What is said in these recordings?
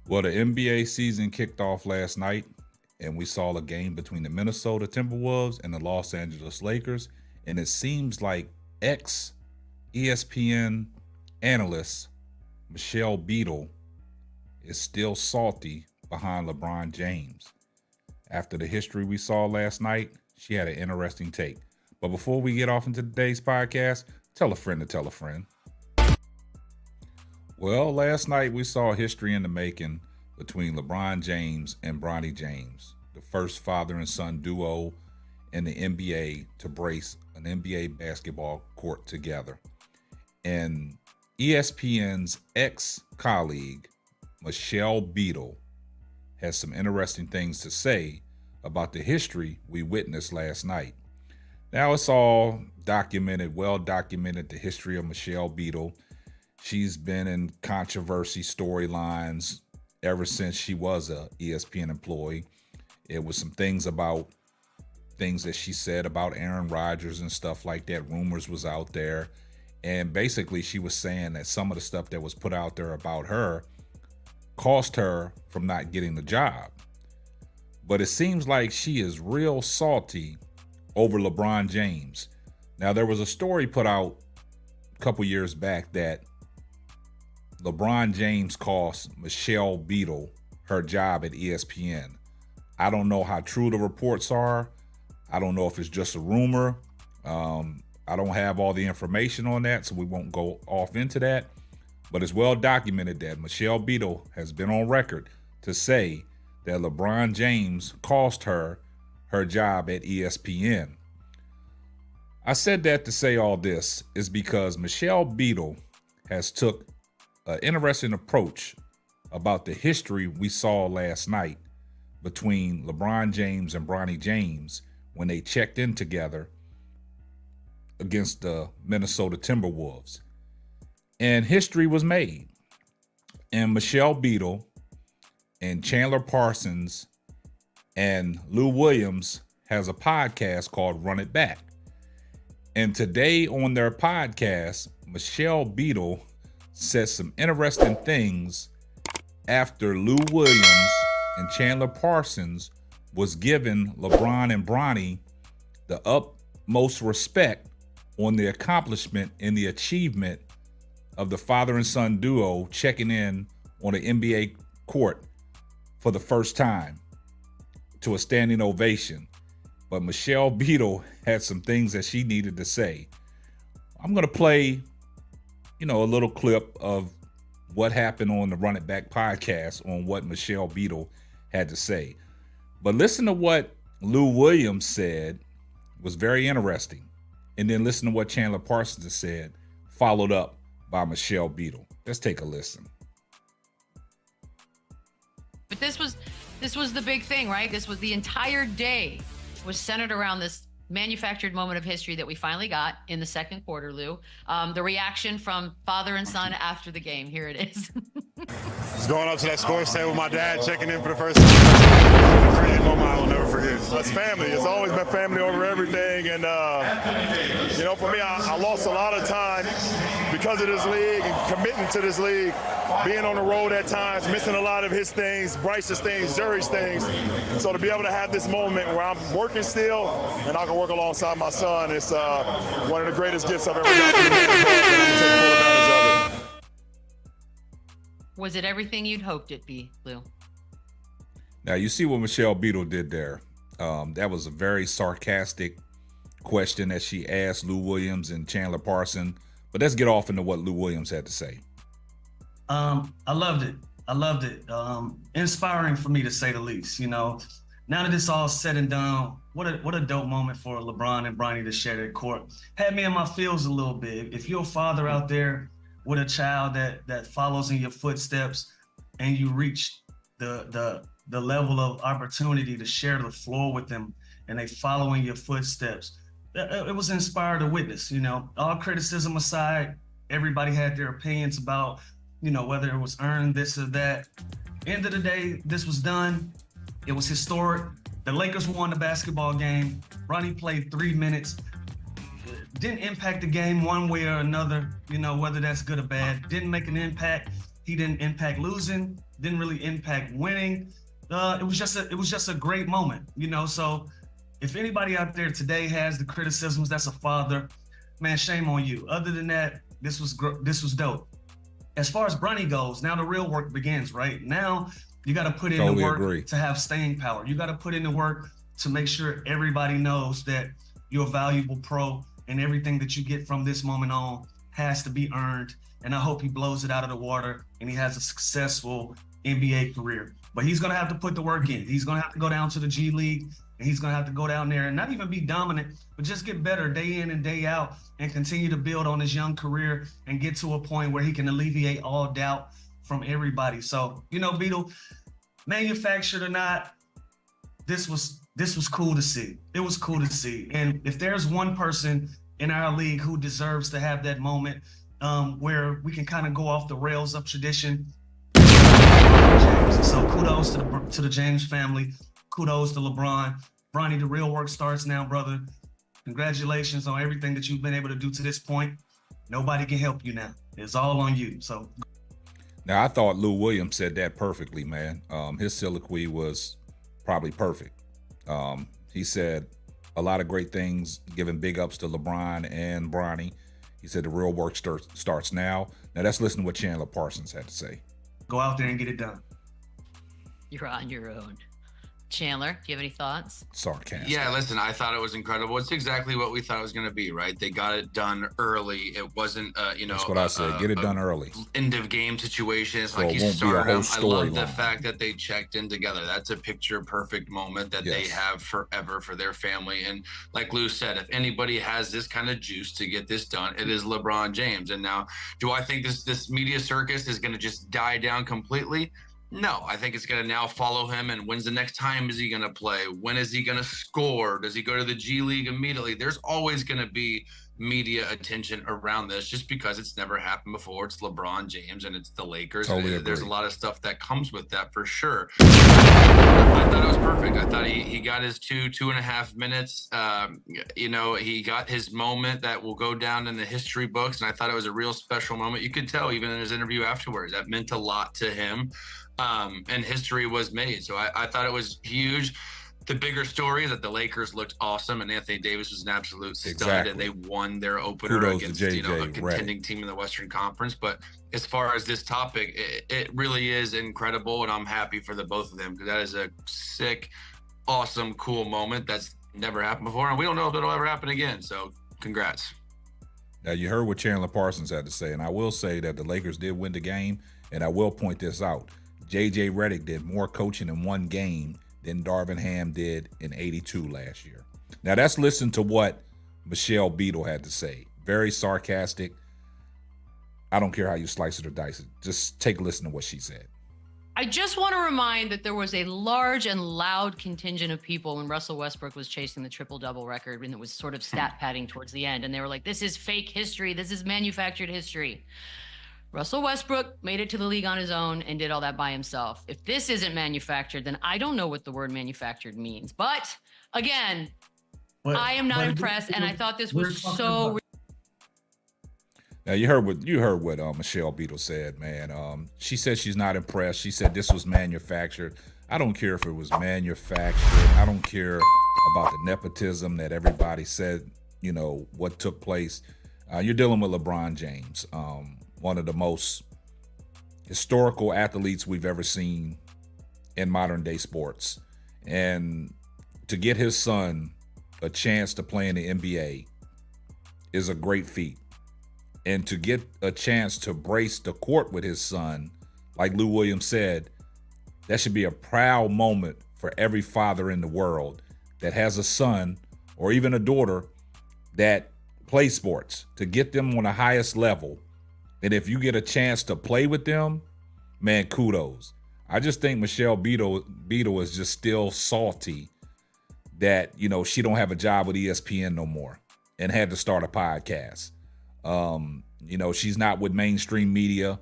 Well, the NBA season kicked off last night, and we saw a game between the Minnesota Timberwolves and the Los Angeles Lakers. And it seems like ex ESPN analyst Michelle Beadle is still salty behind LeBron James. After the history we saw last night, she had an interesting take. But before we get off into today's podcast, tell a friend to tell a friend. Well, last night we saw history in the making between LeBron James and Bronny James, the first father and son duo in the NBA to brace an NBA basketball court together. And ESPN's ex-colleague, Michelle Beadle, has some interesting things to say about the history we witnessed last night. Now it's all documented, well documented, the history of Michelle Beadle. She's been in controversy storylines ever since she was a ESPN employee. It was some things about things that she said about Aaron Rodgers and stuff like that. Rumors was out there. And basically she was saying that some of the stuff that was put out there about her cost her from not getting the job. But it seems like she is real salty over LeBron James. Now, there was a story put out a couple years back that LeBron James cost Michelle Beadle her job at ESPN. I don't know how true the reports are. I don't know if it's just a rumor. I don't have all the information on that, so we won't go off into that. But it's well documented that Michelle Beadle has been on record to say that LeBron James cost her job at ESPN. I said that to say all this is because Michelle Beadle has took an interesting approach about the history we saw last night between LeBron James and Bronny James when they checked in together against the Minnesota Timberwolves. And history was made. And Michelle Beadle and Chandler Parsons and Lou Williams has a podcast called Run It Back. And today on their podcast, Michelle Beadle said some interesting things after Lou Williams and Chandler Parsons was giving LeBron and Bronny the utmost respect on the accomplishment and the achievement of the father and son duo checking in on the NBA court for the first time to a standing ovation. But Michelle Beadle had some things that she needed to say. I'm going to play, a little clip of what happened on the Run It Back podcast on what Michelle Beadle had to say. But listen to what Lou Williams said was very interesting. And then listen to what Chandler Parsons said, followed up by Michelle Beadle. Let's take a listen. But this was the big thing, right? This was the entire day was centered around this manufactured moment of history that we finally got in the second quarter, Lou. The reaction from father and son after the game. Here it is. Just going up to that score stand with my dad, checking in for the first time. A crazy moment I will never forget. It's family. It's always been family over everything. And, for me, I lost a lot of time because of this league and committing to this league, being on the road at times, missing a lot of his things, Bryce's things, Zuri's things. So to be able to have this moment where I'm working still and I can work alongside my son, it's one of the greatest gifts I've ever got from the man. And take full advantage of it. Was it everything you'd hoped it be, Lou? Now, you see what Michelle Beadle did there. That was a very sarcastic question that she asked Lou Williams and Chandler Parsons. But let's get off into what Lou Williams had to say. I loved it. Inspiring for me, to say the least. Now that it's all said and done, what a dope moment for LeBron and Bronny to share their court. Had me in my feels a little bit. If you're a father out there with a child that follows in your footsteps and you reach the level of opportunity to share the floor with them and they follow in your footsteps, it was inspired to witness. All criticism aside, everybody had their opinions about whether it was earned, this or that. End of the day, this was done. It was historic. The Lakers won the basketball game. Bronny played 3 minutes. Didn't impact the game one way or another, whether that's good or bad. Didn't make an impact. He didn't impact losing, didn't really impact winning. It was just a great moment, you know. So if anybody out there today has the criticisms, that's a father, man, shame on you. Other than that, this was dope. As far as Bronny goes, now the real work begins, right? Now you got to put in the work to have staying power. You got to put in the work to make sure everybody knows that you're a valuable pro, and everything that you get from this moment on has to be earned. And I hope he blows it out of the water and he has a successful NBA career. But he's going to have to put the work in. He's going to have to go down to the G League, and he's going to have to go down there and not even be dominant, but just get better day in and day out and continue to build on his young career and get to a point where he can alleviate all doubt from everybody. So, you know, Beadle, manufactured or not, this was cool to see. It was cool to see. And if there's one person in our league who deserves to have that moment where we can kind of go off the rails of tradition, James. So kudos to the James family. Kudos to LeBron. Bronny, the real work starts now, brother. Congratulations on everything that you've been able to do to this point. Nobody can help you now. It's all on you. So now, I thought Lou Williams said that perfectly, man. His soliloquy was probably perfect. He said a lot of great things, giving big ups to LeBron and Bronny. He said the real work starts now. Now let's listen to what Chandler Parsons had to say. Go out there and get it done. You're on your own. Chandler, do you have any thoughts? Sarcastic. Yeah, listen, I thought it was incredible. It's exactly what we thought it was going to be, right? They got it done early. It wasn't, That's what I said. Get it done early. End of game situation. It's so like it you won't be a whole I love the line. fact that they checked in together. That's a picture perfect moment that they have forever for their family. And like Lou said, if anybody has this kind of juice to get this done, it is LeBron James. And now, do I think this media circus is going to just die down completely? No, I think it's going to now follow him. And when's the next time is he going to play? When is he going to score? Does he go to the G League immediately? There's always going to be media attention around this just because it's never happened before. It's LeBron James and it's the Lakers. Totally There's a agree. lot of stuff that comes with that for sure. I thought it was perfect. I thought he got his 2.5 minutes. He got his moment that will go down in the history books. And I thought it was a real special moment. You could tell even in his interview afterwards, that meant a lot to him. And history was made. So I thought it was huge. The bigger story is that the Lakers looked awesome and Anthony Davis was an absolute stud and they won their opener against a contending team in the Western Conference. But as far as this topic, it really is incredible, and I'm happy for the both of them because that is a sick, awesome, cool moment that's never happened before, and we don't know if it'll ever happen again. So congrats. Now you heard what Chandler Parsons had to say, and I will say that the Lakers did win the game, and I will point this out. J.J. Redick did more coaching in one game than Darvin Ham did in 82 last year. Now let's listen to what Michelle Beadle had to say. Very sarcastic. I don't care how you slice it or dice it. Just take a listen to what she said. I just want to remind that there was a large and loud contingent of people when Russell Westbrook was chasing the triple-double record, and it was sort of stat padding towards the end. And they were like, this is fake history. This is manufactured history. Russell Westbrook made it to the league on his own and did all that by himself. If this isn't manufactured, then I don't know what the word manufactured means. But again, I am not impressed, and I thought this was so. Now you heard what Michelle Beadle said, man. She said she's not impressed. She said this was manufactured. I don't care if it was manufactured. I don't care about the nepotism that everybody said. You know what took place. You're dealing with LeBron James. One of the most historical athletes we've ever seen in modern day sports. And to get his son a chance to play in the NBA is a great feat. And to get a chance to brace the court with his son, like Lou Williams said, that should be a proud moment for every father in the world that has a son or even a daughter that plays sports, to get them on the highest level. And if you get a chance to play with them, man, kudos. I just think Michelle Beadle is just still salty that, she don't have a job with ESPN no more and had to start a podcast. She's not with mainstream media,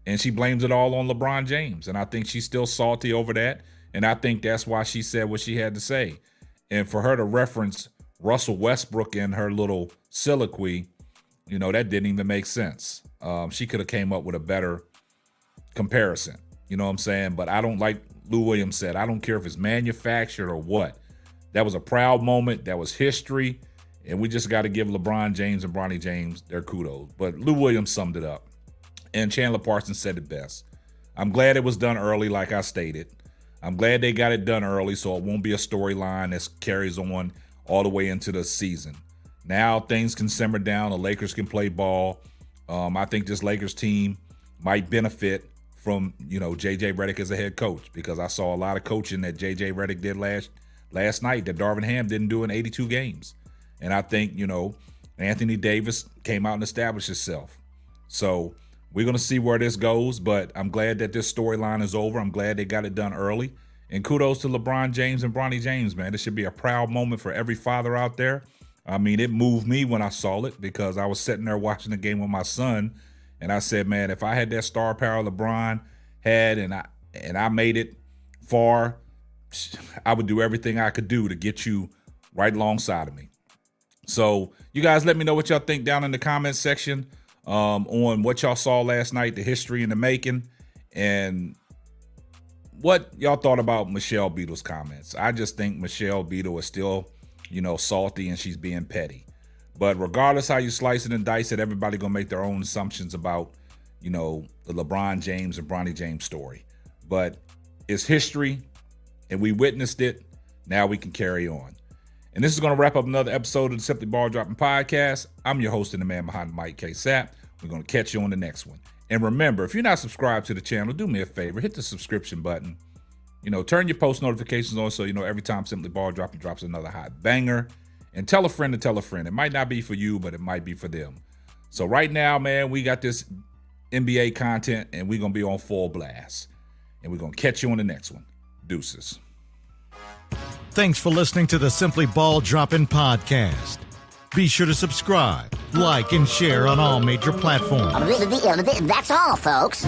and she blames it all on LeBron James. And I think she's still salty over that. And I think that's why she said what she had to say. And for her to reference Russell Westbrook in her little soliloquy, that didn't even make sense. She could have came up with a better comparison. You know what I'm saying? But I don't, like Lou Williams said, I don't care if it's manufactured or what. That was a proud moment. That was history. And we just got to give LeBron James and Bronny James their kudos. But Lou Williams summed it up. And Chandler Parsons said it best. I'm glad it was done early, like I stated. I'm glad they got it done early so it won't be a storyline that carries on all the way into the season. Now things can simmer down. The Lakers can play ball. I think this Lakers team might benefit from, J.J. Redick as a head coach, because I saw a lot of coaching that J.J. Redick did last night that Darvin Ham didn't do in 82 games. And I think, Anthony Davis came out and established himself. So we're going to see where this goes, but I'm glad that this storyline is over. I'm glad they got it done early. And kudos to LeBron James and Bronny James, man. This should be a proud moment for every father out there. I mean, it moved me when I saw it, because I was sitting there watching the game with my son, and I said, man, if I had that star power LeBron had and I made it far, I would do everything I could do to get you right alongside of me. So you guys let me know what y'all think down in the comments section on what y'all saw last night, the history in the making, and what y'all thought about Michelle Beadle's comments. I just think Michelle Beadle is still, salty, and she's being petty. But regardless how you slice it and dice it, everybody gonna make their own assumptions about, the LeBron James and Bronny James story. But it's history, and we witnessed it. Now we can carry on. And this is going to wrap up another episode of the Simply Ball Dropping Podcast. I'm your host and the man behind the mic, K. Sapp. We're going to catch you on the next one. And remember, if you're not subscribed to the channel, do me a favor, hit the subscription button. Turn your post notifications on so every time Simply Ball Dropping drops another hot banger. And tell a friend to tell a friend. It might not be for you, but it might be for them. So right now, man, we got this NBA content, and we're going to be on full blast. And we're going to catch you on the next one. Deuces. Thanks for listening to the Simply Ball Dropping Podcast. Be sure to subscribe, like, and share on all major platforms. That's all, folks.